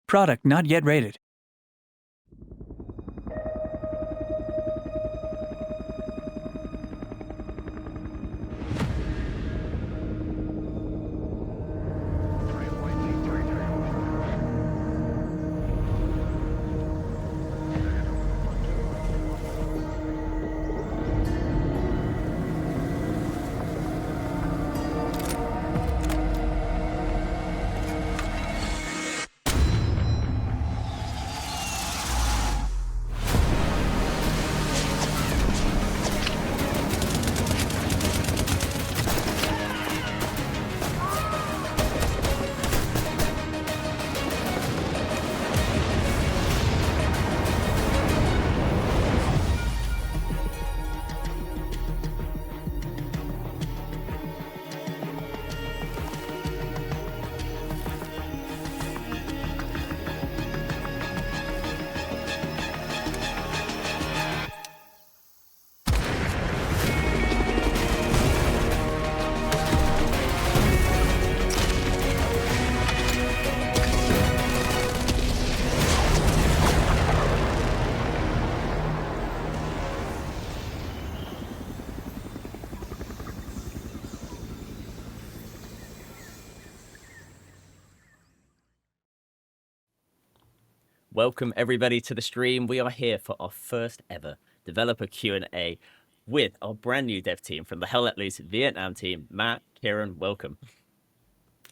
Product not yet rated. Welcome everybody to the stream. We are here for our first ever developer Q&A with our brand new dev team from the Hell Let Loose Vietnam team. Matt, Kieran, welcome.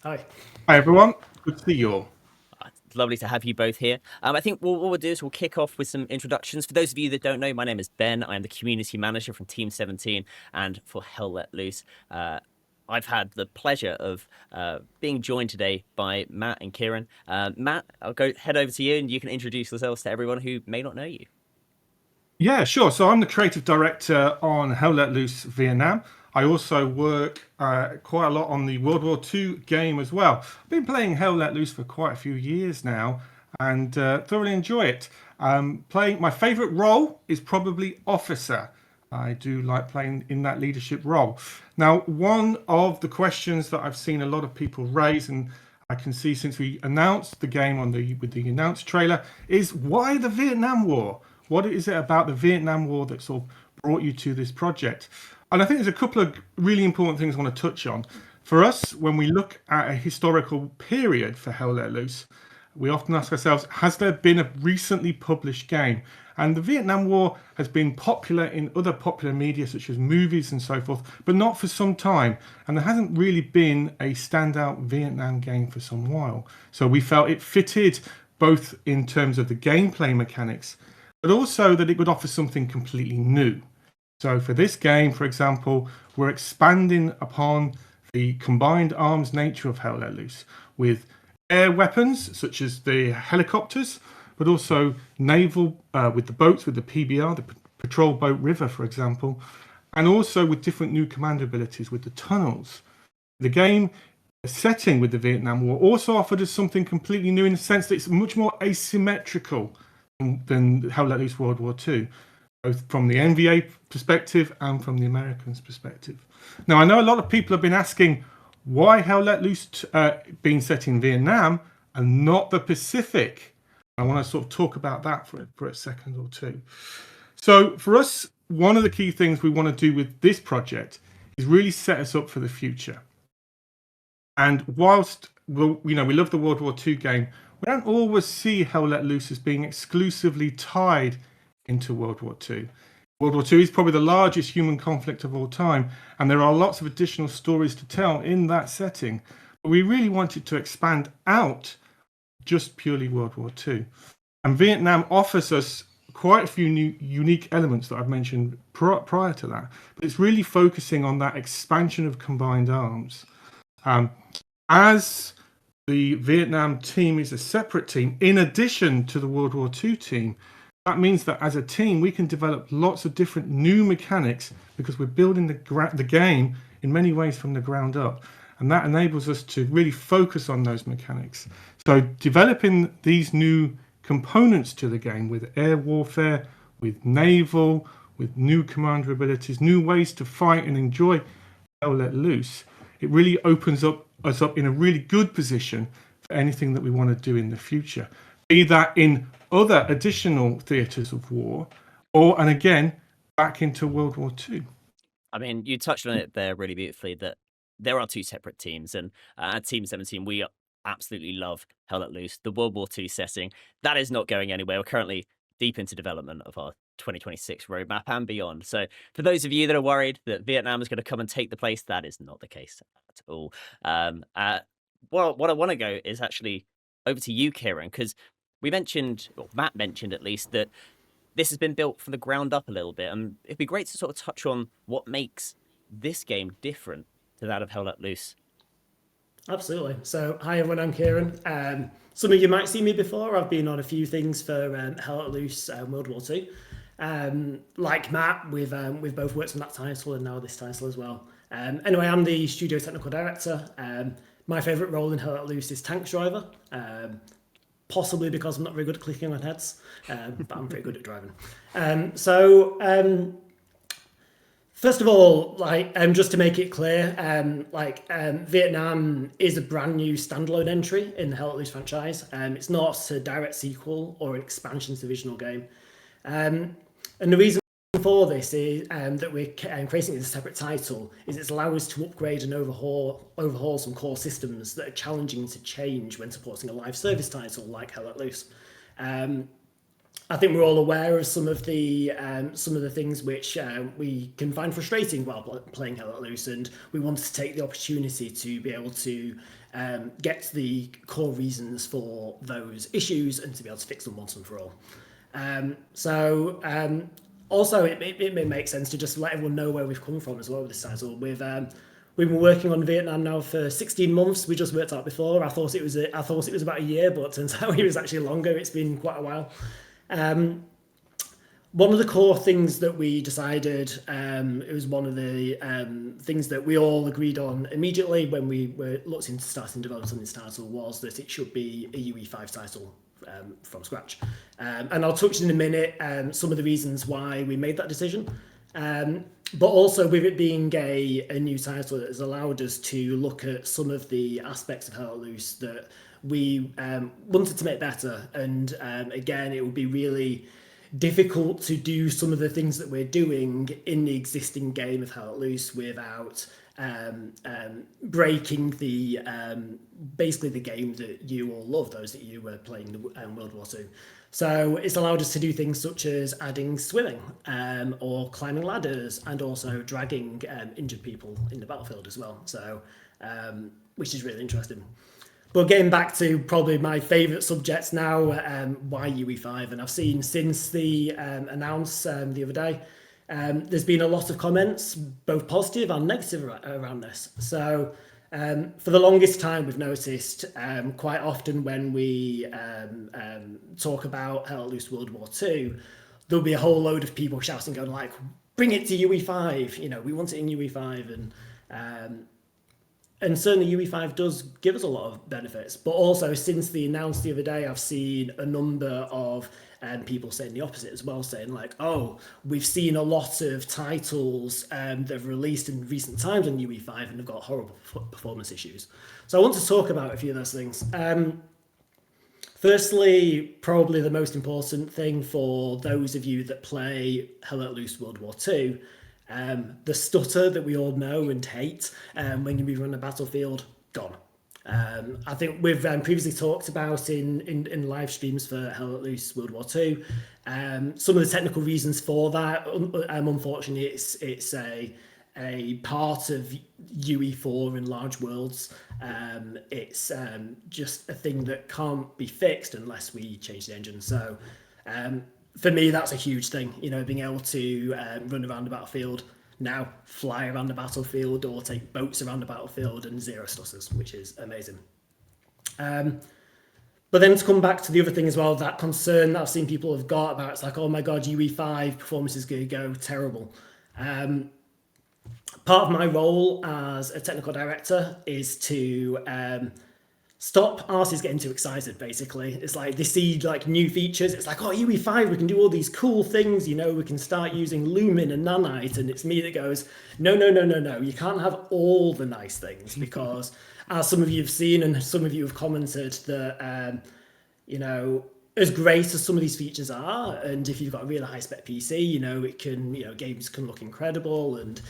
Hi. Hi everyone, good to see you all. It's lovely to have you both here. I think what we'll do is we'll kick off with some introductions. For those of you that don't know, my name is Ben. I am the community manager from Team 17 and for Hell Let Loose. I've had the pleasure of being joined today by Matt and Kieran. Matt, I'll head over to you and you can introduce yourselves to everyone who may not know you. Yeah, sure. So I'm the creative director on Hell Let Loose Vietnam. I also work quite a lot on the World War II game as well. I've been playing Hell Let Loose for quite a few years now and thoroughly enjoy it. My favourite role is probably officer. I do like playing in that leadership role. Now, one of the questions that I've seen a lot of people raise, and I can see since we announced the game with the announced trailer, is why the Vietnam War? What is it about the Vietnam War that sort of brought you to this project? And I think there's a couple of really important things I want to touch on. For us, when we look at a historical period for Hell Let Loose, we often ask ourselves, has there been a recently published game? And the Vietnam War has been popular in other popular media, such as movies and so forth, but not for some time. And there hasn't really been a standout Vietnam game for some while. So we felt it fitted both in terms of the gameplay mechanics, but also that it would offer something completely new. So for this game, for example, we're expanding upon the combined arms nature of Hell Let Loose with air weapons, such as the helicopters, but also naval with the boats, with the PBR, the Patrol Boat River, for example, and also with different new command abilities with the tunnels. The game setting with the Vietnam War also offered us something completely new in the sense that it's much more asymmetrical than Hell Let Loose World War II, both from the NVA perspective and from the Americans' perspective. Now, I know a lot of people have been asking why Hell Let Loose being set in Vietnam and not the Pacific. I want to sort of talk about that for a second or two. So for us, one of the key things we want to do with this project is really set us up for the future. And whilst we love the World War II game, we don't always see Hell Let Loose as being exclusively tied into World War II. World War II is probably the largest human conflict of all time, and there are lots of additional stories to tell in that setting. But we really wanted to expand out just purely World War II. And Vietnam offers us quite a few new unique elements that I've mentioned prior to that. But it's really focusing on that expansion of combined arms. As the Vietnam team is a separate team, in addition to the World War II team, that means that as a team, we can develop lots of different new mechanics because we're building the game in many ways from the ground up. And that enables us to really focus on those mechanics. So developing these new components to the game with air warfare, with naval, with new commander abilities, new ways to fight and enjoy Hell Let Loose, it really opens us up in a really good position for anything that we want to do in the future, be that in other additional theatres of war, and again, back into World War II. I mean, you touched on it there really beautifully, that there are two separate teams, and at Team 17, we absolutely love Hell Let Loose, the World War II setting. That is not going anywhere. We're currently deep into development of our 2026 roadmap and beyond. So for those of you that are worried that Vietnam is going to come and take the place, that is not the case at all. Well, what I want to go is actually over to you, Kieran, because we mentioned, or Matt mentioned at least, that this has been built from the ground up a little bit, and it'd be great to sort of touch on what makes this game different to that of Hell Let Loose. Absolutely. So, hi everyone, I'm Kieran. Some of you might see me before. I've been on a few things for Hell Let Loose World War II. Like Matt, we've both worked on that title and now this title as well. Anyway, I'm the studio technical director. My favourite role in Hell Let Loose is tank driver. Possibly because I'm not very good at clicking on heads, but I'm pretty good at driving. First of all, just to make it clear, Vietnam is a brand new standalone entry in the Hell Let Loose franchise. It's not a direct sequel or an expansion to the original game. And the reason for this is that we're creating it as a separate title is it's allowed us to upgrade and overhaul some core systems that are challenging to change when supporting a live service title like Hell Let Loose. I think we're all aware of some of the things which we can find frustrating while playing Hell Let Loose, and we wanted to take the opportunity to be able to get to the core reasons for those issues and to be able to fix them once and for all. Also, it may make sense to just let everyone know where we've come from as well with this title. We've been working on Vietnam now for 16 months. We just worked out before. I thought it was about a year, but it turns out it was actually longer. It's been quite a while. One of the core things that we decided, it was one of the things that we all agreed on immediately when we were looked into starting development on this title, was that it should be a UE5 title from scratch. And I'll touch in a minute some of the reasons why we made that decision. But also with it being a new title, it has allowed us to look at some of the aspects of Hell Let Loose that we wanted to make better. And again, it would be really difficult to do some of the things that we're doing in the existing game of Hell Let Loose without breaking the basically the game that you all love, those that you were playing the World War II. So it's allowed us to do things such as adding swimming or climbing ladders, and also dragging injured people in the battlefield as well. So which is really interesting. But getting back to probably my favourite subjects now, why UE5? And I've seen since the announce the other day, there's been a lot of comments, both positive and negative around this. So for the longest time, we've noticed quite often when we talk about Hell Let Loose World War II, there'll be a whole load of people shouting, going like, bring it to UE5, you know, we want it in UE5. And certainly UE5 does give us a lot of benefits, but also since the announced the other day, I've seen a number of people saying the opposite as well, saying like, oh, we've seen a lot of titles that have released in recent times on UE5 and have got horrible performance issues. So I want to talk about a few of those things. Firstly, probably the most important thing for those of you that play Hell Let Loose World War II, the stutter that we all know and hate when you run a battlefield, gone. I think we've previously talked about in live streams for Hell Let Loose World War II, some of the technical reasons for that. Unfortunately, it's a part of UE4 in large worlds. It's just a thing that can't be fixed unless we change the engine. So for me, that's a huge thing, you know, being able to run around the battlefield now, fly around the battlefield, or take boats around the battlefield and zero stutters, which is amazing. But then to come back to the other thing as well, that concern that I've seen people have got about, it's like, oh my God, UE5 performance is going to go terrible. Part of my role as a technical director is to stop artists getting too excited, basically. It's like they see like new features. It's like, oh, UE5, we can do all these cool things. You know, we can start using Lumen and Nanite. And it's me that goes, no. You can't have all the nice things because, as some of you have seen and some of you have commented, that, you know, as great as some of these features are, and if you've got a really high spec PC, you know, it can, you know, games can look incredible and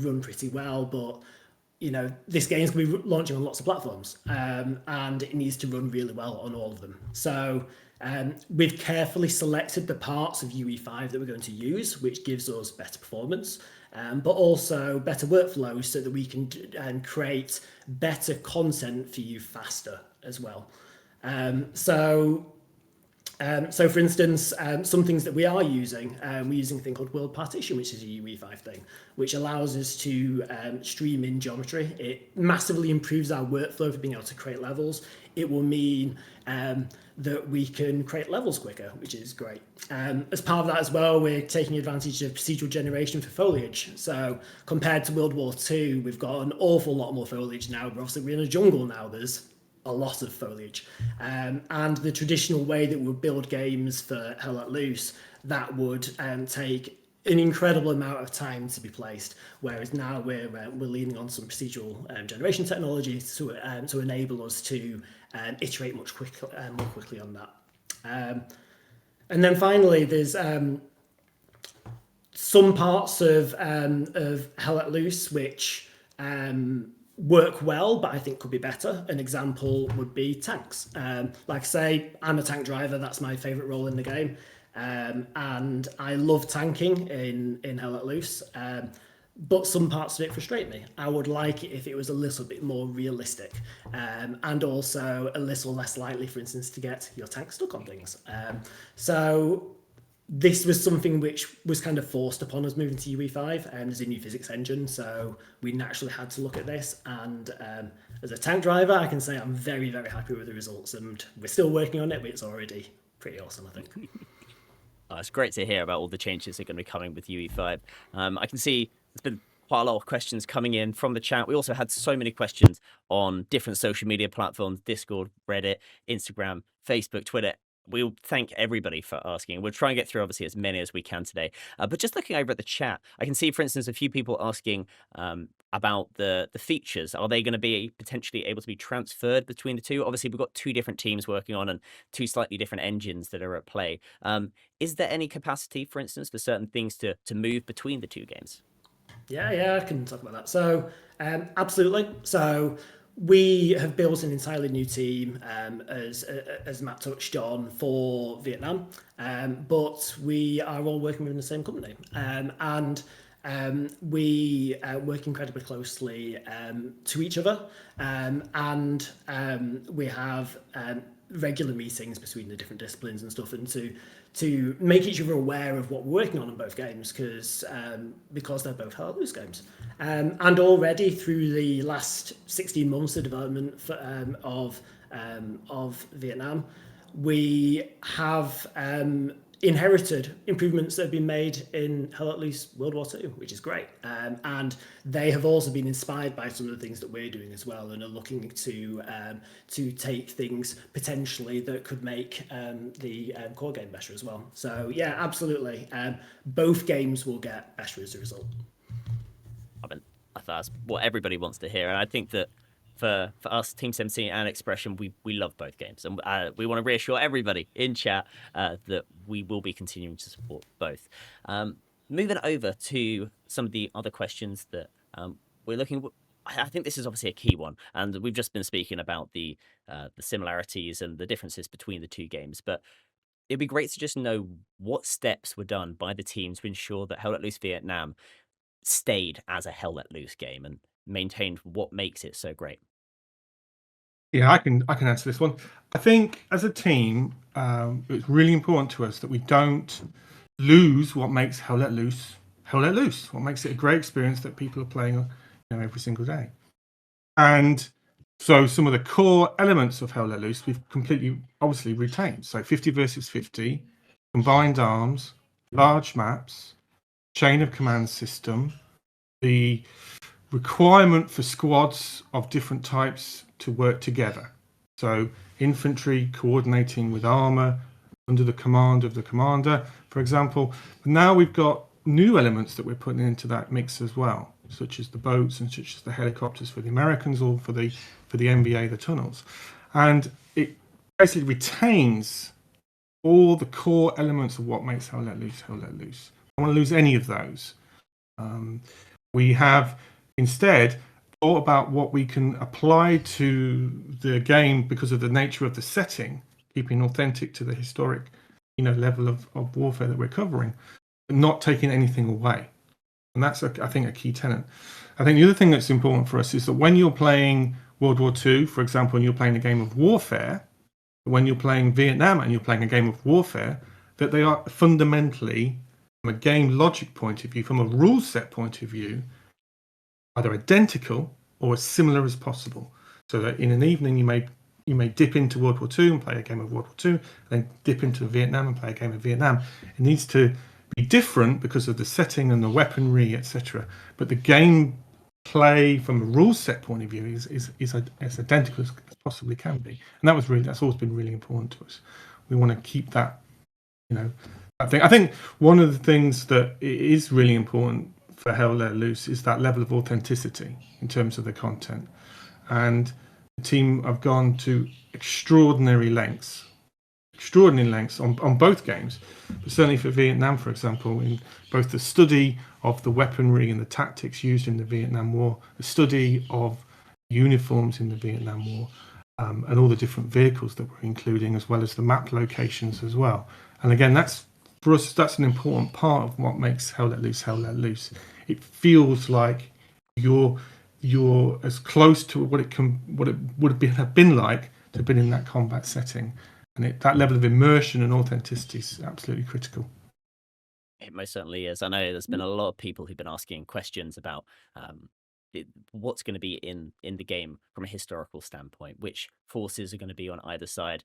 run pretty well, but you know, this game's going to be launching on lots of platforms, and it needs to run really well on all of them. So we've carefully selected the parts of UE5 that we're going to use, which gives us better performance, but also better workflows so that we can create better content for you faster as well. So for instance, some things that we are using, we're using a thing called World Partition, which is a UE5 thing, which allows us to stream in geometry. It massively improves our workflow for being able to create levels. It will mean that we can create levels quicker, which is great. As part of that as well, we're taking advantage of procedural generation for foliage. So compared to World War II, we've got an awful lot more foliage now. But obviously we're in a jungle now. There's a lot of foliage, and the traditional way that we would build games for Hell Let Loose, that would take an incredible amount of time to be placed, whereas now we're leaning on some procedural generation technology to enable us to iterate much more quickly on that. And then finally, there's some parts of Hell Let Loose which work well, but I think could be better. An example would be tanks. Like I say, I'm a tank driver. That's my favorite role in the game. And I love tanking in Hell Let Loose. But some parts of it frustrate me. I would like it if it was a little bit more realistic, and also a little less likely, for instance, to get your tank stuck on things. So this was something which was kind of forced upon us moving to UE5, and there's a new physics engine, so we naturally had to look at this. And as a tank driver, I can say I'm very, very happy with the results, and we're still working on it, but it's already pretty awesome, I think. Oh, it's great to hear about all the changes that are going to be coming with UE5. I can see there's been quite a lot of questions coming in from the chat. We also had so many questions on different social media platforms: Discord, Reddit, Instagram, Facebook, Twitter. We'll thank everybody for asking. We'll try and get through, obviously, as many as we can today. But just looking over at the chat, I can see, for instance, a few people asking about the features. Are they going to be potentially able to be transferred between the two? Obviously, we've got two different teams working on and two slightly different engines that are at play. Is there any capacity, for instance, for certain things to move between the two games? Yeah, I can talk about that. So absolutely. So we have built an entirely new team, as Matt touched on, for Vietnam, but we are all working within the same company, and we work incredibly closely to each other, and we have regular meetings between the different disciplines and stuff, and to make each other aware of what we're working on in both games, because they're both Hell Let Loose games. And already through the last 16 months of development of Vietnam, we have inherited improvements that have been made in Hell Let Loose World War II, which is great. And they have also been inspired by some of the things that we're doing as well, and are looking to take things potentially that could make the core game better as well. So yeah, absolutely. Both games will get better as a result. I mean, that's what everybody wants to hear. And I think that for us, Team 17 and Expression, we love both games. And we want to reassure everybody in chat that we will be continuing to support both. Moving over to some of the other questions that we're looking. I think this is obviously a key one. And we've just been speaking about the similarities and the differences between the two games. But it'd be great to just know what steps were done by the team to ensure that Hell Let Loose Vietnam stayed as a Hell Let Loose game and maintained what makes it so great. Yeah, I can answer this one. I think as a team, it's really important to us that we don't lose what makes Hell Let Loose Hell Let Loose. What makes it a great experience that people are playing, every single day. And so some of the core elements of Hell Let Loose we've completely obviously retained. So 50 versus 50, combined arms, large maps, chain of command system, the requirement for squads of different types to work together. So infantry coordinating with armor under the command of the commander, for example. But now we've got new elements that we're putting into that mix as well, such as the boats and such as the helicopters for the Americans, or for the NBA, the tunnels. And it basically retains all the core elements of what makes Hell Let Loose Hell Let Loose. I don't want to lose any of those. We have instead thought about what we can apply to the game because of the nature of the setting, keeping authentic to the historic, level of warfare that we're covering, but not taking anything away. And that's, I think, a key tenet. I think the other thing that's important for us is that when you're playing World War II, for example, and you're playing a game of warfare, when you're playing Vietnam and you're playing a game of warfare, that they are fundamentally, from a game logic point of view, from a rule set point of view, either identical or as similar as possible. So that in an evening you may dip into World War II and play a game of World War II, then dip into Vietnam and play a game of Vietnam. It needs to be different because of the setting and the weaponry, etc. But the game play from a rule set point of view is as identical as possibly can be. And that's always been really important to us. We want to keep that, I think one of the things that is really important for Hell Let Loose is that level of authenticity in terms of the content. And the team have gone to extraordinary lengths on both games, but certainly for Vietnam, for example, in both the study of the weaponry and the tactics used in the Vietnam War, the study of uniforms in the Vietnam War, and all the different vehicles that we're including, as well as the map locations as well. And again, for us, that's an important part of what makes Hell Let Loose Hell Let Loose. It feels like you're as close to what it would have been like to have been in that combat setting, and that level of immersion and authenticity is absolutely critical. It most certainly is. I know there's been a lot of people who've been asking questions about what's going to be in the game from a historical standpoint, which forces are going to be on either side.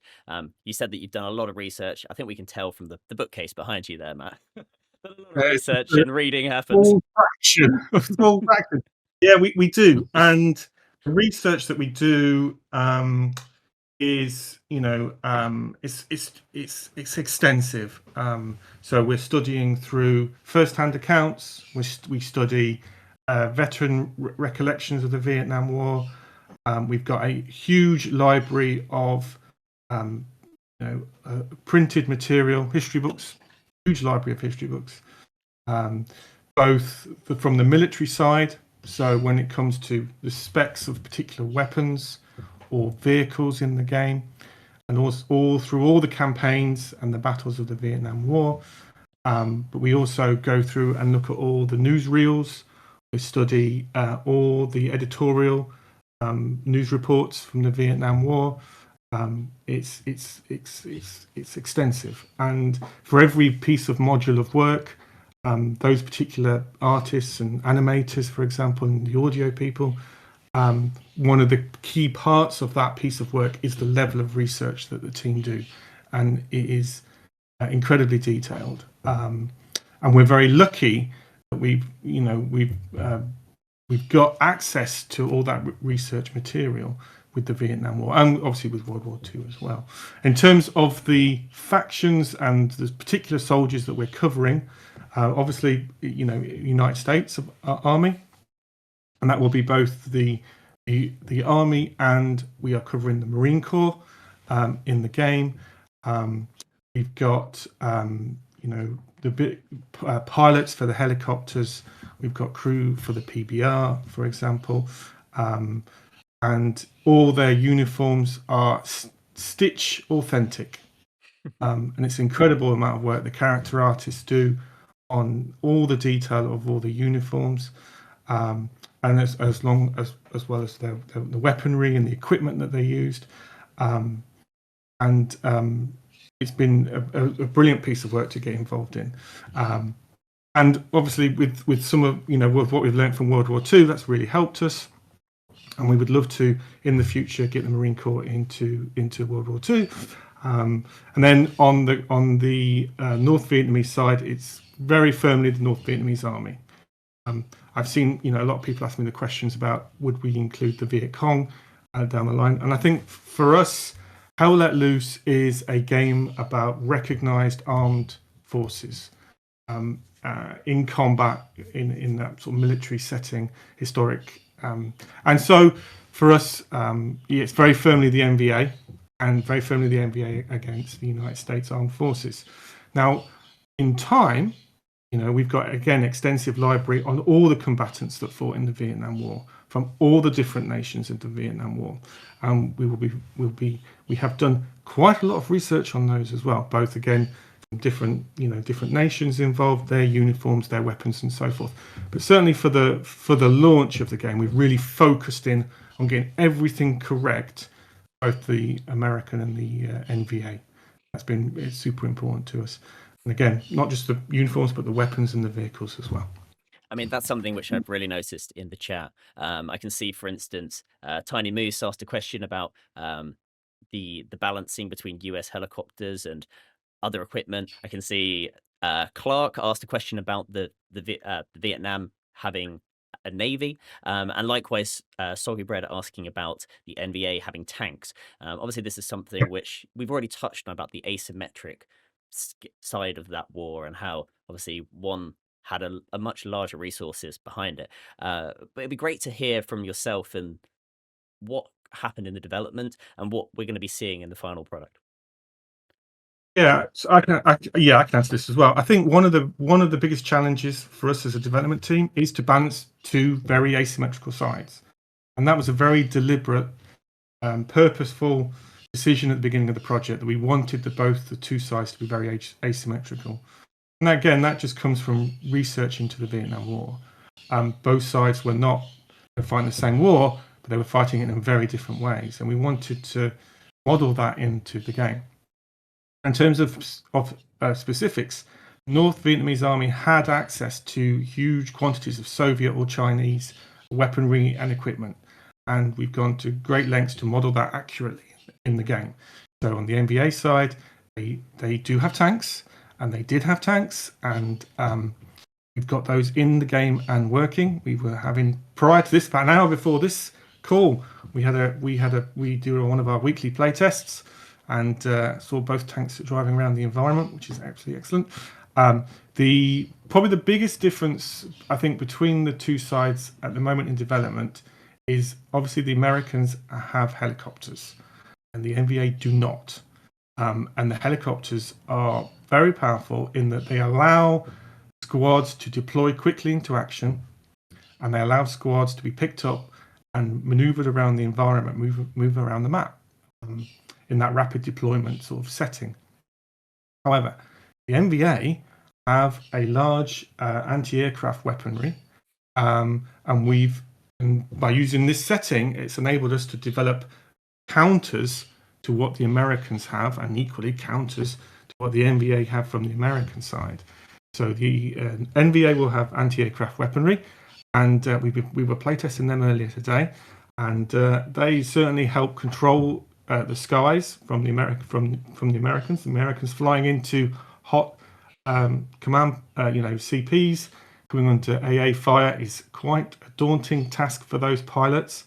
You said that you've done a lot of research. I think we can tell from the bookcase behind you there, Matt. A lot of research and reading happens. Small fraction. Yeah, we do. And the research that we do is, it's extensive. So we're studying through first-hand accounts. We study veteran recollections of the Vietnam War. We've got a huge library of printed material, history books, huge library of history books, both from the military side. So when it comes to the specs of particular weapons or vehicles in the game, and also all through all the campaigns and the battles of the Vietnam War. But we also go through and look at all the newsreels. We study all the editorial news reports from the Vietnam War. It's extensive, and for every piece of module of work, those particular artists and animators, for example, and the audio people, one of the key parts of that piece of work is the level of research that the team do, and it is incredibly detailed. And we're very lucky that we've got access to all that research material with the Vietnam War, and obviously with World War II as well. In terms of the factions and the particular soldiers that we're covering, obviously, United States Army, and that will be both the Army, and we are covering the Marine Corps in the game. We've got the pilots for the helicopters. We've got crew for the PBR, for example, and all their uniforms are stitch authentic, and it's an incredible amount of work the character artists do on all the detail of all the uniforms, and as well as the weaponry and the equipment that they used, and it's been a brilliant piece of work to get involved in. And obviously with some of with what we've learned from World War II, that's really helped us, and we would love to in the future get the Marine Corps into World War II. And then on the North Vietnamese side, it's very firmly the North Vietnamese Army. I've seen a lot of people ask me the questions about would we include the Viet Cong. down the line. And I think for us, Hell Let Loose is a game about recognized armed forces in combat in that sort of military setting, historic. And so for us, it's very firmly the NVA and very firmly the NVA against the United States Armed Forces. Now, in time, we've got, again, extensive library on all the combatants that fought in the Vietnam War from all the different nations of the Vietnam War. And we have done quite a lot of research on those as well, both, again, from different nations involved, their uniforms, their weapons, and so forth. But certainly for the launch of the game, we've really focused in on getting everything correct, both the American and the NVA. It's super important to us. And again, not just the uniforms, but the weapons and the vehicles as well. I mean, that's something which I've really noticed in the chat. I can see, for instance, Tiny Moose asked a question about the balancing between US helicopters and other equipment. I can see Clark asked a question about the Vietnam having a navy, and likewise Soggy Bread asking about the NVA having tanks. Obviously, this is something which we've already touched on about the asymmetric side of that war and how obviously one had a much larger resources behind it. But it'd be great to hear from yourself and what happened in the development and what we're going to be seeing in the final product. Yeah, so I can answer this as well. I think one of the biggest challenges for us as a development team is to balance two very asymmetrical sides, and that was a very deliberate, purposeful decision at the beginning of the project that we wanted both the two sides to be very asymmetrical. And again, that just comes from research into the Vietnam War. Both sides were not fighting the same war, but they were fighting it in very different ways, and we wanted to model that into the game. In terms of specifics, North Vietnamese Army had access to huge quantities of Soviet or Chinese weaponry and equipment, and we've gone to great lengths to model that accurately in the game. So on the NVA side, they do have tanks, and they did have tanks, and we've got those in the game and working. We were having, prior to this, about an hour before this call, we do one of our weekly play tests, and saw both tanks driving around the environment, which is absolutely excellent. Probably the biggest difference, I think, between the two sides at the moment in development is obviously the Americans have helicopters and the NVA do not. And the helicopters are very powerful in that they allow squads to deploy quickly into action, and they allow squads to be picked up and maneuvered around the environment, move around the map. In that rapid deployment sort of setting. However, the NVA have a large anti-aircraft weaponry, and by using this setting, it's enabled us to develop counters to what the Americans have, and equally counters to what the NVA have from the American side. So the NVA will have anti-aircraft weaponry, and we were playtesting them earlier today, and they certainly help control the skies from the Americans. The Americans flying into hot command, CPs, coming onto AA fire is quite a daunting task for those pilots.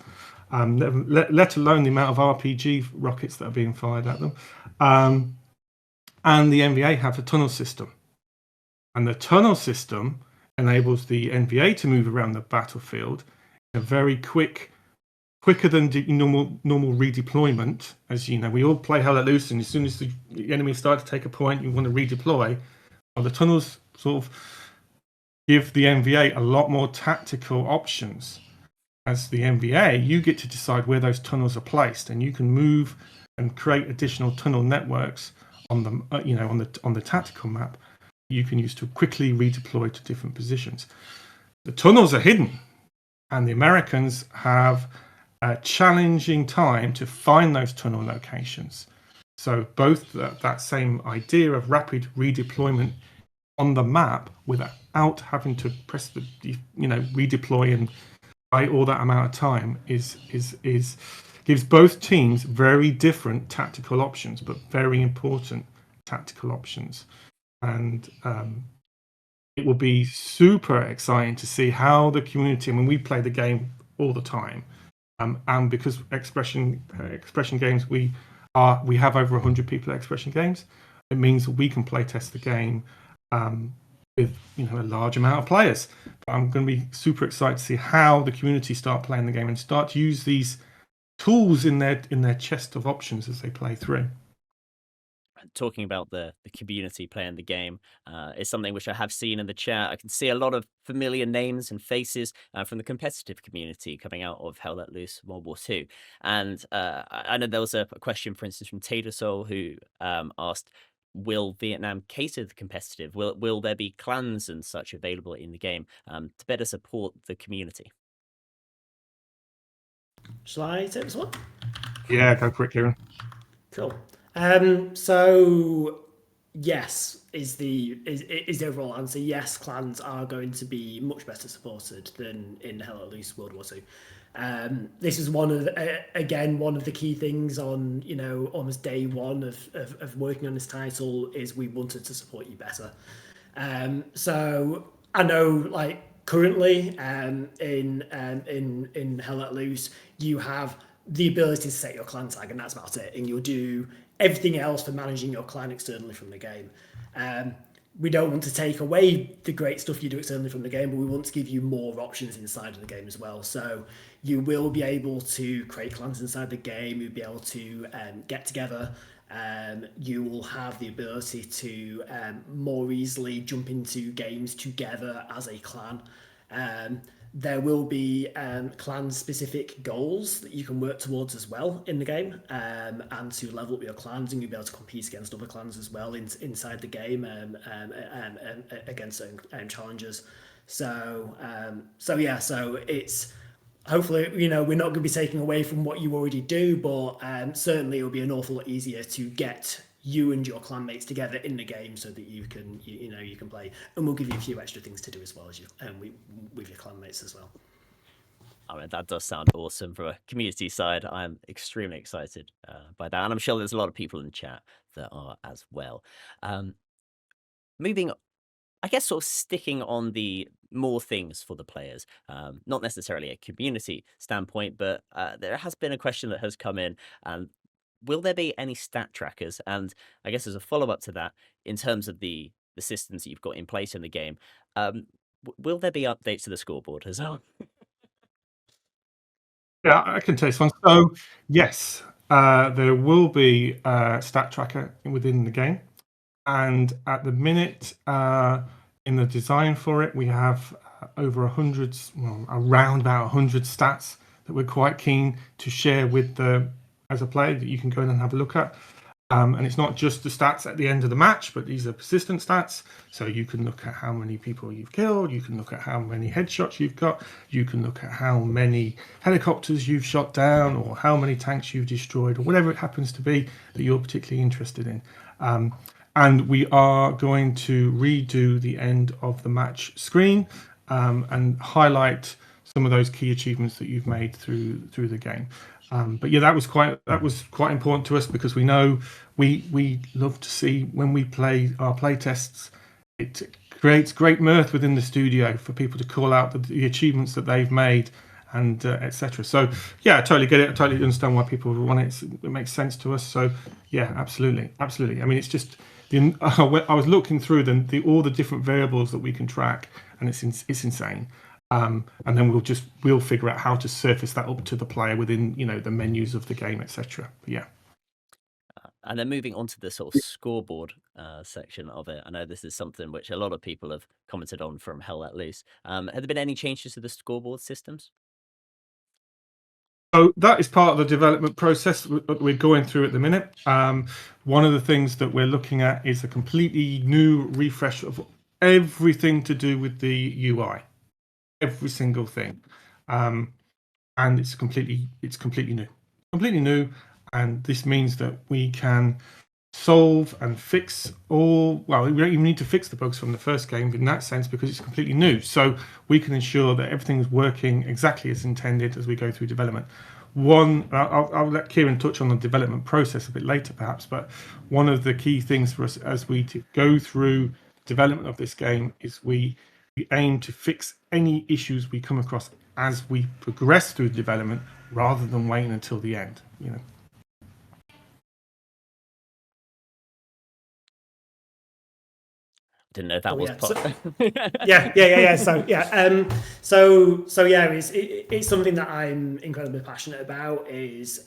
Let alone the amount of RPG rockets that are being fired at them. And the NVA have a tunnel system, and the tunnel system enables the NVA to move around the battlefield in a very quicker than normal redeployment. As you know, we all play Hell Let Loose, and as soon as the enemy start to take a point, you want to redeploy. Well, the tunnels sort of give the NVA a lot more tactical options. As the NVA, you get to decide where those tunnels are placed, and you can move and create additional tunnel networks on the on the tactical map. You can use to quickly redeploy to different positions. The tunnels are hidden, and the Americans have a challenging time to find those tunnel locations. So both that same idea of rapid redeployment on the map without having to press the redeploy and by all that amount of time gives both teams very different tactical options, but very important tactical options. And it will be super exciting to see how the community, I mean, we play the game all the time, And because Expression Games, we have over 100 people at Expression Games. It means that we can play test the game with a large amount of players. But I'm going to be super excited to see how the community start playing the game and start to use these tools in their chest of options as they play through. Talking about the community playing the game is something which I have seen in the chat. I can see a lot of familiar names and faces from the competitive community coming out of Hell Let Loose World War II. And I know there was a question, for instance, from Tater Soul, who asked, will Vietnam cater to the competitive? Will there be clans and such available in the game to better support the community? Shall I take this one? Yeah, go for it, Kieran. Cool. So yes is the overall answer. Yes, clans are going to be much better supported than in Hell Let Loose World War II. This is one of the key things on almost day one of working on this title is we wanted to support you better. So I know currently in Hell Let Loose you have the ability to set your clan tag and that's about it, and you'll do everything else for managing your clan externally from the game. We don't want to take away the great stuff you do externally from the game, but we want to give you more options inside of the game as well. So you will be able to create clans inside the game, you'll be able to get together, you will have the ability to more easily jump into games together as a clan. There will be clan-specific goals that you can work towards as well in the game, and to level up your clans, and you'll be able to compete against other clans as well inside the game, against certain challenges. So it's hopefully we're not going to be taking away from what you already do, but certainly it'll be an awful lot easier to get you and your clanmates together in the game so that you can play, and we'll give you a few extra things to do as well as with your clanmates as well. I mean, that does sound awesome from a community side. I'm extremely excited by that, and I'm sure there's a lot of people in the chat that are as well. Moving, I guess, sort of sticking on the more things for the players, not necessarily a community standpoint, but there has been a question that has come in, and will there be any stat trackers? And I guess as a follow-up to that, in terms of the systems that you've got in place in the game, will there be updates to the scoreboard as well? Yeah, I can take this one. So yes, there will be a stat tracker within the game, and at the minute, in the design for it, we have over 100, around about 100 stats that we're quite keen to share with as a player that you can go in and have a look at. And it's not just the stats at the end of the match, but these are persistent stats. So you can look at how many people you've killed, you can look at how many headshots you've got, you can look at how many helicopters you've shot down, or how many tanks you've destroyed, or whatever it happens to be that you're particularly interested in. And we are going to redo the end of the match screen and highlight some of those key achievements that you've made through the game. But yeah, that was quite important to us, because we know we love to see when we play our play tests, it creates great mirth within the studio for people to call out the achievements that they've made, and etc. So yeah, I totally get it. I totally understand why people want it. It makes sense to us. So yeah, absolutely. I mean, it's just I was looking through all the different variables that we can track, and it's insane. And then we'll figure out how to surface that up to the player within the menus of the game, etc. Yeah. And then moving on to the sort of scoreboard section of it, I know this is something which a lot of people have commented on from Hell Let Loose. Have there been any changes to the scoreboard systems? So that is part of the development process that we're going through at the minute. One of the things that we're looking at is a completely new refresh of everything to do with the UI. Every single thing, and it's completely new, and this means that we can solve and fix we don't even need to fix the bugs from the first game in that sense, because it's completely new. So we can ensure that everything is working exactly as intended as we go through development. I'll let Kieran touch on the development process a bit later perhaps, but one of the key things for us as we go through development of this game is we aim to fix any issues we come across as we progress through development rather than waiting until the end. Didn't know that was yeah. part. Yeah. So yeah, it's something that I'm incredibly passionate about. It's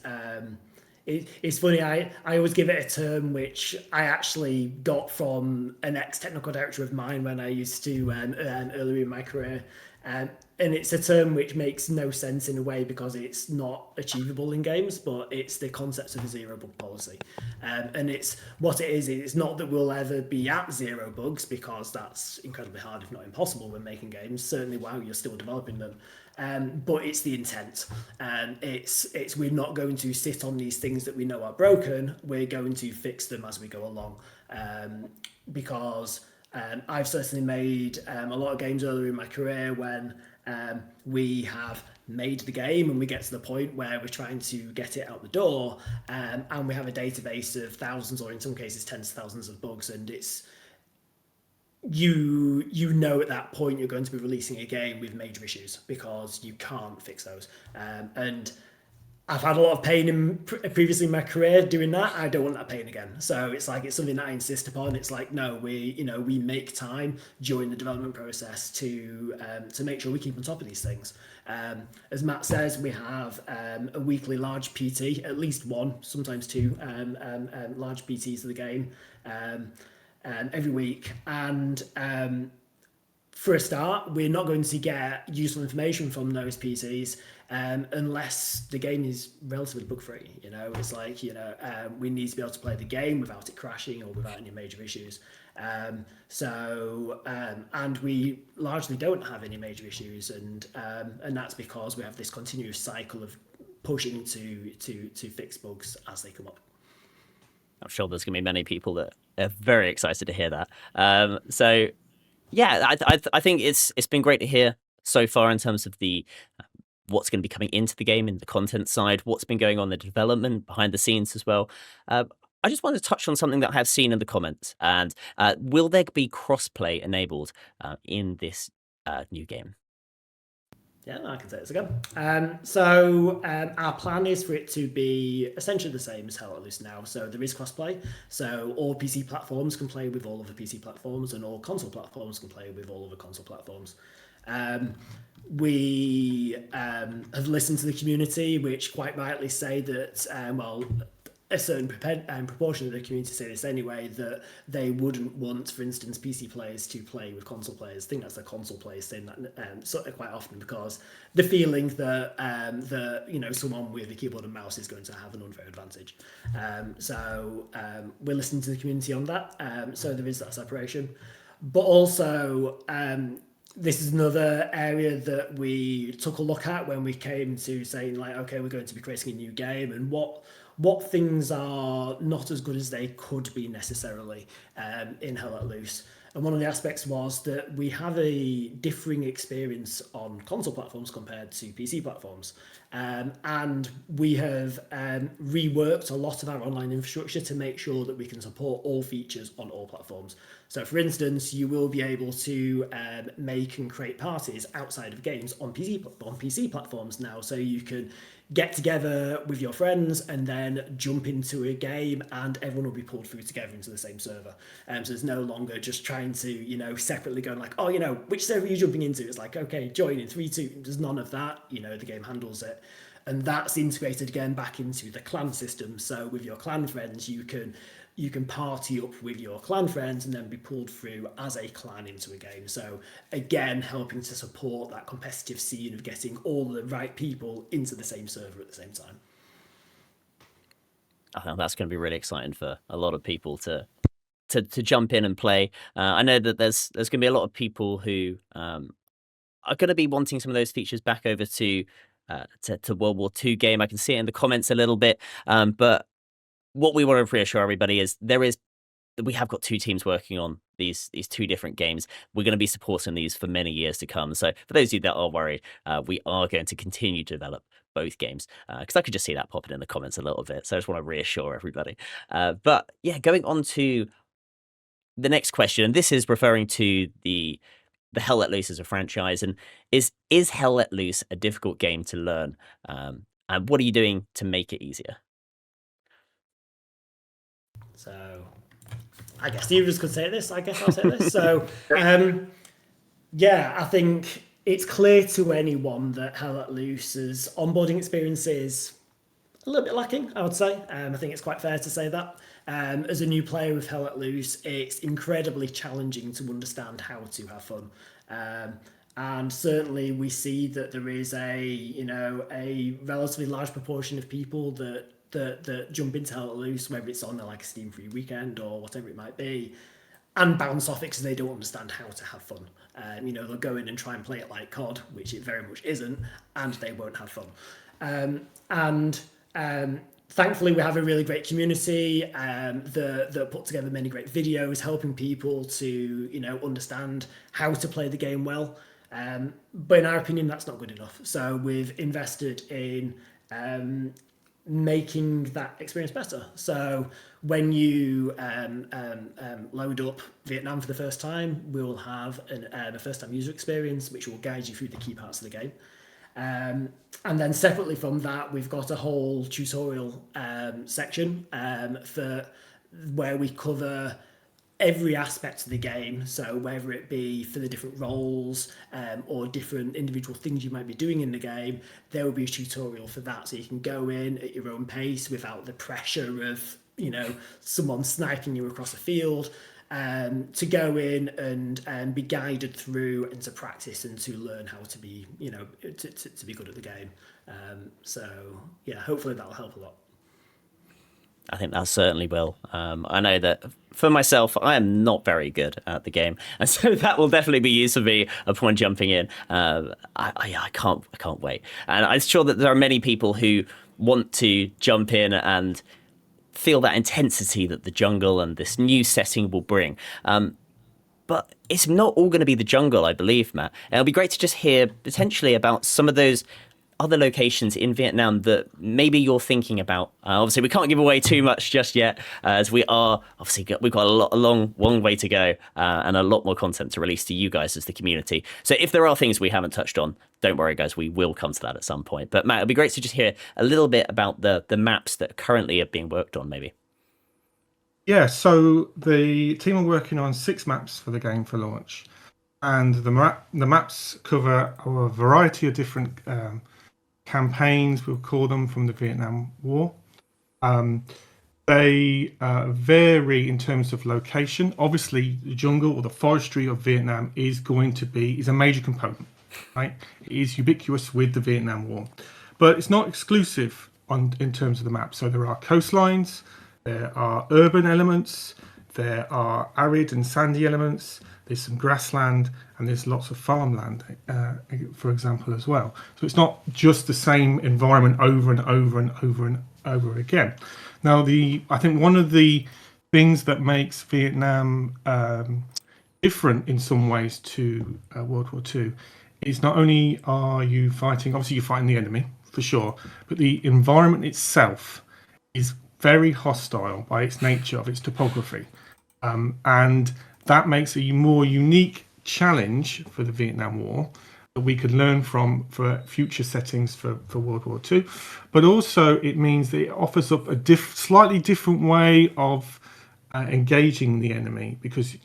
funny. I always give it a term which I actually got from an ex-technical director of mine when I used to earlier in my career. And it's a term which makes no sense in a way because it's not achievable in games, but it's the concept of a zero bug policy. And it's what it is. It's not that we'll ever be at zero bugs because that's incredibly hard, if not impossible, when making games. Certainly while you're still developing them. But it's the intent. It's we're not going to sit on these things that we know are broken. We're going to fix them as we go along. Because I've certainly made a lot of games earlier in my career when we have made the game and we get to the point where we're trying to get it out the door, and we have a database of thousands, or in some cases tens of thousands of bugs, and it's you know at that point you're going to be releasing a game with major issues because you can't fix those. And I've had a lot of pain previously in my career doing that. I don't want that pain again. So it's something that I insist upon. It's no, we make time during the development process to make sure we keep on top of these things. As Matt says, we have a weekly large PT, at least one, sometimes two large PTs of the game every week. And for a start, we're not going to get useful information from those PCs unless the game is relatively bug-free. It's we need to be able to play the game without it crashing or without any major issues. And we largely don't have any major issues, and that's because we have this continuous cycle of pushing to fix bugs as they come up. I'm sure there's going to be many people that are very excited to hear that. So yeah, I think it's been great to hear so far in terms of the what's going to be coming into the game in the content side, what's been going on in the development behind the scenes as well. I just wanted to touch on something that I have seen in the comments, and will there be crossplay enabled in this new game? Yeah, I can say this again. So our plan is for it to be essentially the same as Hell Let Loose now. So there is crossplay. So all PC platforms can play with all other PC platforms, and all console platforms can play with all other console platforms. We have listened to the community, which quite rightly say that, a certain proportion of the community say this anyway, that they wouldn't want, for instance, PC players to play with console players. I think that's the console players saying that sort of quite often, because the feeling that someone with a keyboard and mouse is going to have an unfair advantage. So we're listening to the community on that. So there is that separation, but also this is another area that we took a look at when we came to saying okay, we're going to be creating a new game, and what things are not as good as they could be necessarily in Hell Let Loose. And one of the aspects was that we have a differing experience on console platforms compared to PC platforms. And we have reworked a lot of our online infrastructure to make sure that we can support all features on all platforms. So for instance, you will be able to make and create parties outside of games on PC platforms now. So you can get together with your friends and then jump into a game, and everyone will be pulled through together into the same server. So it's no longer just trying to, separately going which server are you jumping into? It's okay, join in 3, 2. There's none of that. The game handles it. And that's integrated again back into the clan system. So with your clan friends, you can party up with your clan friends and then be pulled through as a clan into a game. So again, helping to support that competitive scene of getting all the right people into the same server at the same time. I think that's going to be really exciting for a lot of people to jump in and play. I know that there's going to be a lot of people who are going to be wanting some of those features back over to World War II game. I can see it in the comments a little bit, but what we want to reassure everybody is we have got two teams working on these two different games. We're going to be supporting these for many years to come. So for those of you that are worried, we are going to continue to develop both games, because I could just see that popping in the comments a little bit. So I just want to reassure everybody. But yeah, going on to the next question, and this is referring to the Hell Let Loose as a franchise, and is Hell Let Loose a difficult game to learn? And what are you doing to make it easier? So I guess the others could say this. I guess I'll say this. So yeah, I think it's clear to anyone that Hell Let Loose's onboarding experience is a little bit lacking, I would say. I think it's quite fair to say that. As a new player with Hell Let Loose, it's incredibly challenging to understand how to have fun. And certainly we see that there is a relatively large proportion of people that jump into Hell Let Loose, whether it's on like a Steam free weekend or whatever it might be, and bounce off it because they don't understand how to have fun. They'll go in and try and play it like COD, which it very much isn't, and they won't have fun. Thankfully, we have a really great community that put together many great videos helping people to understand how to play the game well. But in our opinion, that's not good enough. So we've invested in making that experience better. So when you load up Vietnam for the first time, we will have a first-time user experience which will guide you through the key parts of the game. And then separately from that, we've got a whole tutorial section where we cover every aspect of the game. So whether it be for the different roles or different individual things you might be doing in the game, there will be a tutorial for that. So you can go in at your own pace without the pressure of, someone sniping you across a field, to go in and be guided through and to practice and to learn how to be, to be good at the game. So yeah, hopefully that'll help a lot. I think that certainly will. I know that for myself, I am not very good at the game, and so that will definitely be used for me upon jumping in. I can't wait, and I'm sure that there are many people who want to jump in and feel that intensity that the jungle and this new setting will bring. But it's not all going to be the jungle, I believe, Matt. And it'll be great to just hear potentially about some of those other locations in Vietnam that maybe you're thinking about. Obviously, we can't give away too much just yet, as we've got a long way to go and a lot more content to release to you guys as the community. So if there are things we haven't touched on, don't worry, guys, we will come to that at some point. But Matt, it'd be great to just hear a little bit about the maps that currently are being worked on, maybe. Yeah, so the team are working on 6 maps for the game for launch, and the maps cover a variety of different campaigns, we'll call them, from the Vietnam War. They vary in terms of location. Obviously, the jungle or the forestry of Vietnam is a major component, right? It is ubiquitous with the Vietnam War, but it's not exclusive in terms of the map. So there are coastlines, there are urban elements, there are arid and sandy elements, there's some grassland, and there's lots of farmland, for example, as well. So it's not just the same environment over and over and over and over again. Now, I think one of the things that makes Vietnam different in some ways to World War II is not only are you fighting, obviously you're fighting the enemy, for sure, but the environment itself is very hostile by its nature of its topography. And that makes a more unique challenge for the Vietnam War that we could learn from for future settings for World War II. But also it means that it offers up a slightly different way of engaging the enemy, because,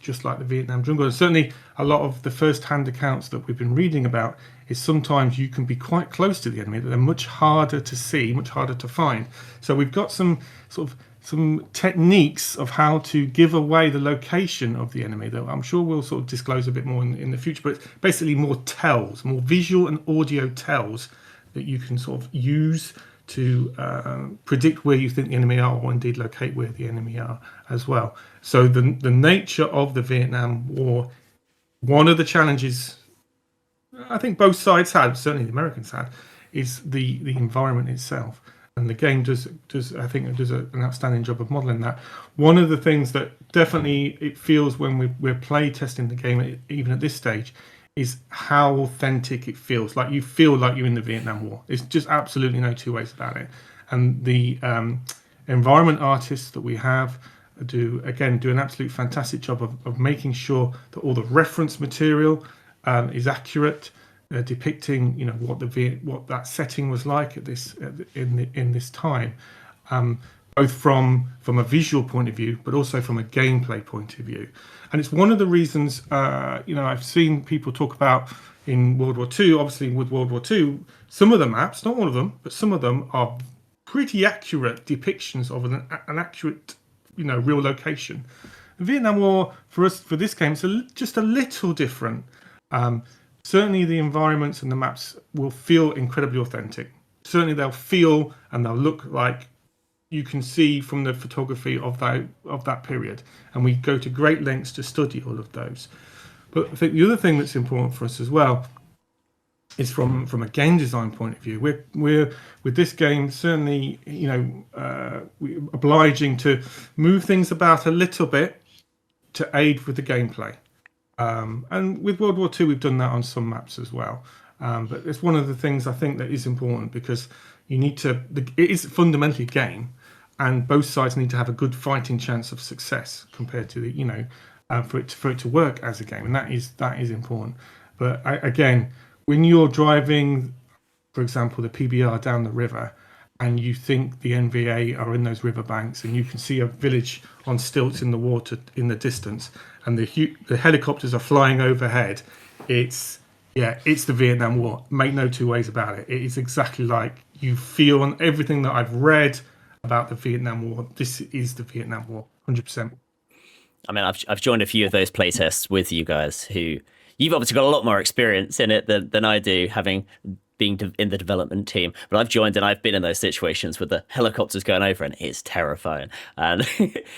just like the Vietnam jungle, and certainly a lot of the first-hand accounts that we've been reading about, is sometimes you can be quite close to the enemy, but they're much harder to see, much harder to find. So we've got some techniques of how to give away the location of the enemy that I'm sure we'll sort of disclose a bit more in the future, but basically more visual and audio tells that you can sort of use to predict where you think the enemy are, or indeed locate where the enemy are as well. So the nature of the Vietnam War, one of the challenges I think both sides had, certainly the Americans had, is the environment itself. And the game does an outstanding job of modeling that. One of the things that definitely it feels when we're play testing the game, even at this stage, is how authentic it feels. Like you feel like you're in the Vietnam War. It's just absolutely no two ways about it. And the environment artists that we have do an absolute fantastic job of making sure that all the reference material is accurate, depicting, what what that setting was like at this in this time, both from a visual point of view, but also from a gameplay point of view. And it's one of the reasons, I've seen people talk about in World War II. Obviously, with World War II, some of the maps, not all of them, but some of them are pretty accurate depictions of an accurate, real location. The Vietnam War, for this game, it's just a little different. Certainly the environments and the maps will feel incredibly authentic. Certainly they'll feel and they'll look like you can see from the photography of that period. And we go to great lengths to study all of those. But I think the other thing that's important for us as well is from a game design point of view. We're with this game certainly, we're obliging to move things about a little bit to aid with the gameplay. And with World War II, we've done that on some maps as well. But it's one of the things I think that is important, because it is fundamentally a game, and both sides need to have a good fighting chance of success compared to for it to work as a game, and that is important. But again, when you're driving, for example, the PBR down the river, and you think the NVA are in those riverbanks, and you can see a village on stilts in the water in the distance, and the helicopters are flying overhead, it's the Vietnam War. Make no two ways about it. It is exactly like you feel, and everything that I've read about the Vietnam War, this is the Vietnam War, 100%. I mean, I've joined a few of those playtests with you guys, who you've obviously got a lot more experience in it than I do, having been in the development team. But I've joined and I've been in those situations with the helicopters going over, and it's terrifying. And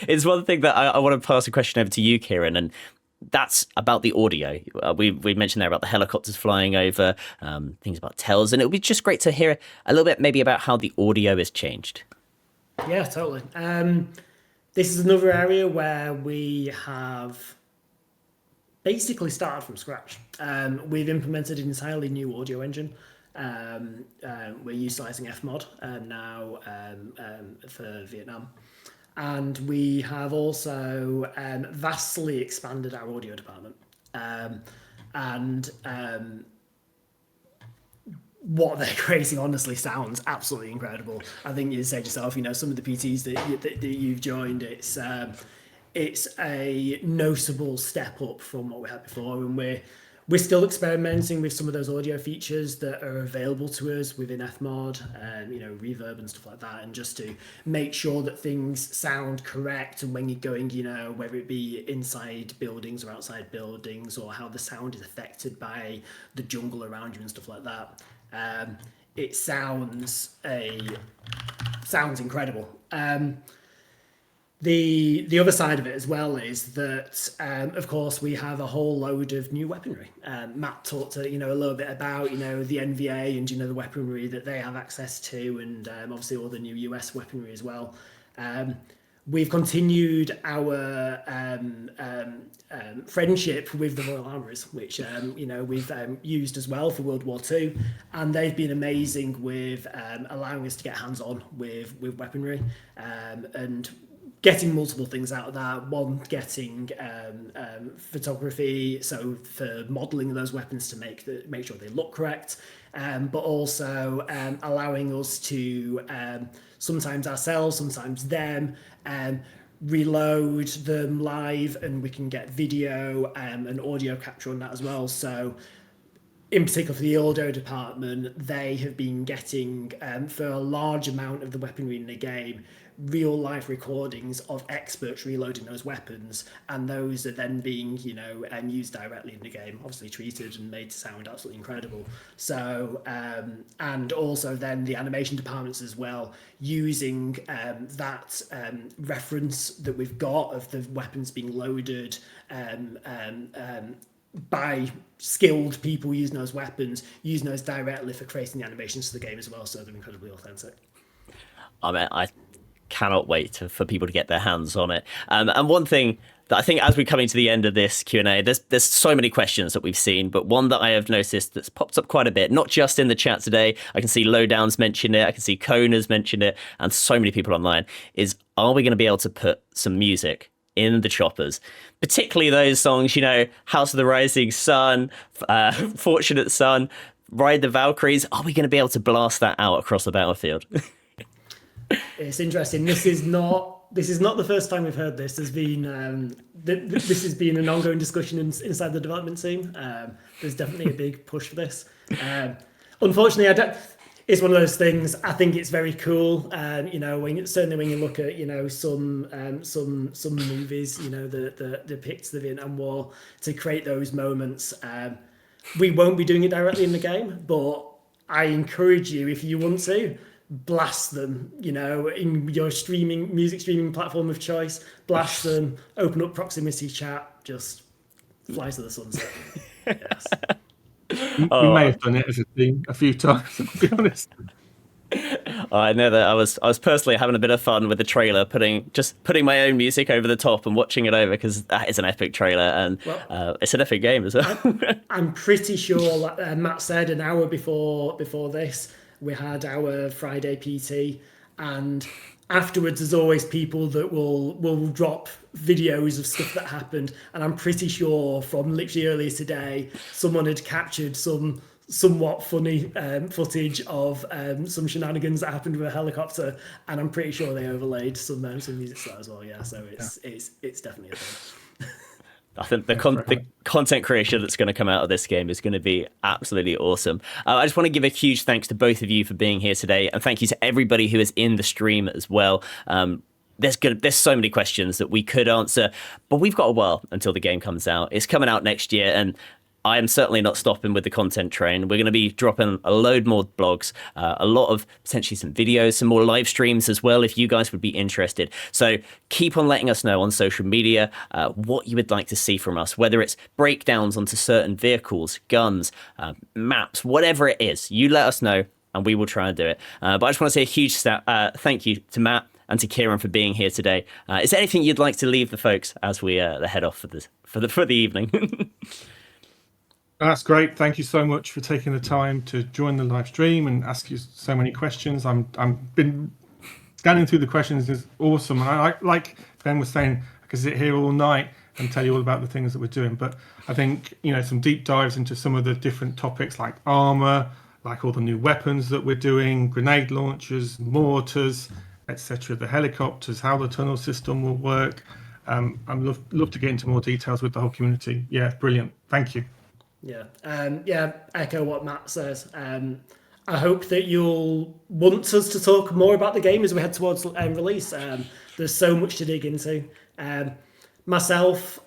it's one thing that I want to pass a question over to you, Kieran, and that's about the audio. We mentioned there about the helicopters flying over, things about tells, and it would be just great to hear a little bit maybe about how the audio has changed. Yeah, totally. This is another area where we have basically started from scratch. We've implemented an entirely new audio engine. We're utilizing Fmod now for Vietnam. And we have also vastly expanded our audio department. What they're creating honestly sounds absolutely incredible. I think you said yourself, some of the PTs that you've joined, it's a noticeable step up from what we had before, and we're still experimenting with some of those audio features that are available to us within Fmod, reverb and stuff like that, and just to make sure that things sound correct, and when you're going, whether it be inside buildings or outside buildings, or how the sound is affected by the jungle around you and stuff like that. It sounds incredible. The other side of it as well is that, of course, we have a whole load of new weaponry. Matt talked a little bit about the NVA and the weaponry that they have access to, and obviously all the new US weaponry as well. We've continued our friendship with the Royal Armouries, which we've used as well for World War II, and they've been amazing with allowing us to get hands-on with weaponry and getting multiple things out of that. One, getting photography, so for modelling those weapons to make sure they look correct, but also allowing us to sometimes ourselves, sometimes them, reload them live, and we can get video and audio capture on that as well. So in particular for the audio department, they have been getting, for a large amount of the weaponry in the game, real life recordings of experts reloading those weapons, and those are then being used directly in the game, obviously treated and made to sound absolutely incredible. So and also then the animation departments as well, using that reference that we've got of the weapons being loaded by skilled people using those weapons, using those directly for creating the animations for the game as well, so they're incredibly authentic. I cannot wait for people to get their hands on it. And one thing that I think, as we're coming to the end of this Q&A, there's so many questions that we've seen, but one that I have noticed that's popped up quite a bit, not just in the chat today. I can see Lowdowns mention it, I can see Kona's mention it, and so many people online, is, are we going to be able to put some music in the choppers, particularly those songs, you know, House of the Rising Sun, Fortunate Son, Ride the Valkyries. Are we going to be able to blast that out across the battlefield? It's interesting. This is not the first time we've heard this. There's been this has been an ongoing discussion inside the development team. There's definitely a big push for this. Unfortunately, it's one of those things. I think it's very cool. You know, certainly when you look at, you know, some movies, you know, that depicts the Vietnam War, to create those moments. We won't be doing it directly in the game, but I encourage you, if you want to, blast them, you know, in your music streaming platform of choice. Blast them, open up proximity chat, just fly to the sunset. Yes. We may have done it as a team a few times, to be honest. I know that I was personally having a bit of fun with the trailer, putting my own music over the top and watching it over, because that is an epic trailer, and it's an epic game as well. I'm pretty sure, like Matt said, an hour before this, we had our Friday PT, and afterwards there's always people that will drop videos of stuff that happened, and I'm pretty sure from literally earlier today someone had captured some somewhat funny footage of some shenanigans that happened with a helicopter, and I'm pretty sure they overlaid some music to that as well. Yeah, so it's definitely a thing. I think the content creation that's going to come out of this game is going to be absolutely awesome. I just want to give a huge thanks to both of you for being here today, and thank you to everybody who is in the stream as well. There's so many questions that we could answer, but we've got a while until the game comes out. It's coming out next year, and I am certainly not stopping with the content train. We're going to be dropping a load more blogs, a lot of potentially some videos, some more live streams as well, if you guys would be interested. So keep on letting us know on social media what you would like to see from us, whether it's breakdowns onto certain vehicles, guns, maps, whatever it is. You let us know, and we will try and do it. But I just want to say a huge thank you to Matt and to Kieran for being here today. Is there anything you'd like to leave the folks as we head off for the evening? That's great. Thank you so much for taking the time to join the live stream and ask you so many questions. I'm been scanning through the questions. Is awesome. And I like Ben was saying, I could sit here all night and tell you all about the things that we're doing. But I think, you know, some deep dives into some of the different topics like armor, like all the new weapons that we're doing, grenade launchers, mortars, etc., the helicopters, how the tunnel system will work. I'd love to get into more details with the whole community. Yeah, brilliant. Thank you. Yeah, echo what Matt says. I hope that you'll want us to talk more about the game as we head towards release. There's so much to dig into. Myself,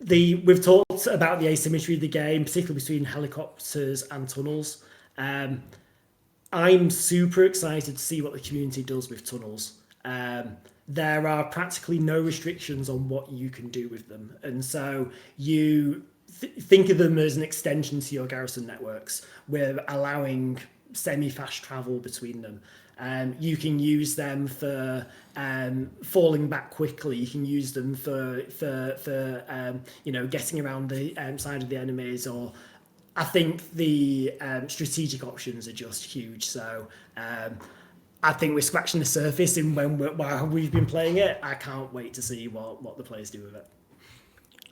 we've talked about the asymmetry of the game, particularly between helicopters and tunnels. I'm super excited to see what the community does with tunnels. There are practically no restrictions on what you can do with them, and so you think of them as an extension to your garrison networks. We're allowing semi-fast travel between them. You can use them for falling back quickly. You can use them for getting around the side of the enemies. Or I think the strategic options are just huge. So I think we're scratching the surface in while we've been playing it. I can't wait to see what the players do with it.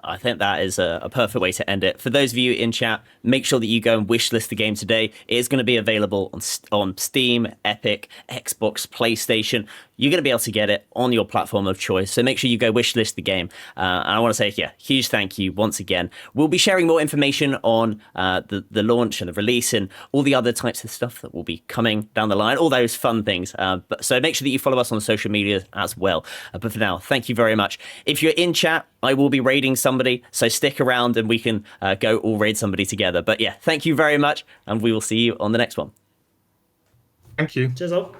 I think that is a perfect way to end it. For those of you in chat, make sure that you go and wishlist the game today. It is going to be available on Steam, Epic, Xbox, PlayStation. You're going to be able to get it on your platform of choice. So make sure you go wishlist the game. And I want to say, huge thank you once again. We'll be sharing more information on the launch and the release and all the other types of stuff that will be coming down the line, all those fun things. So make sure that you follow us on social media as well. But for now, thank you very much. If you're in chat, I will be raiding somebody, so stick around and we can go all raid somebody together. But yeah, thank you very much, and we will see you on the next one. Thank you. Cheers up.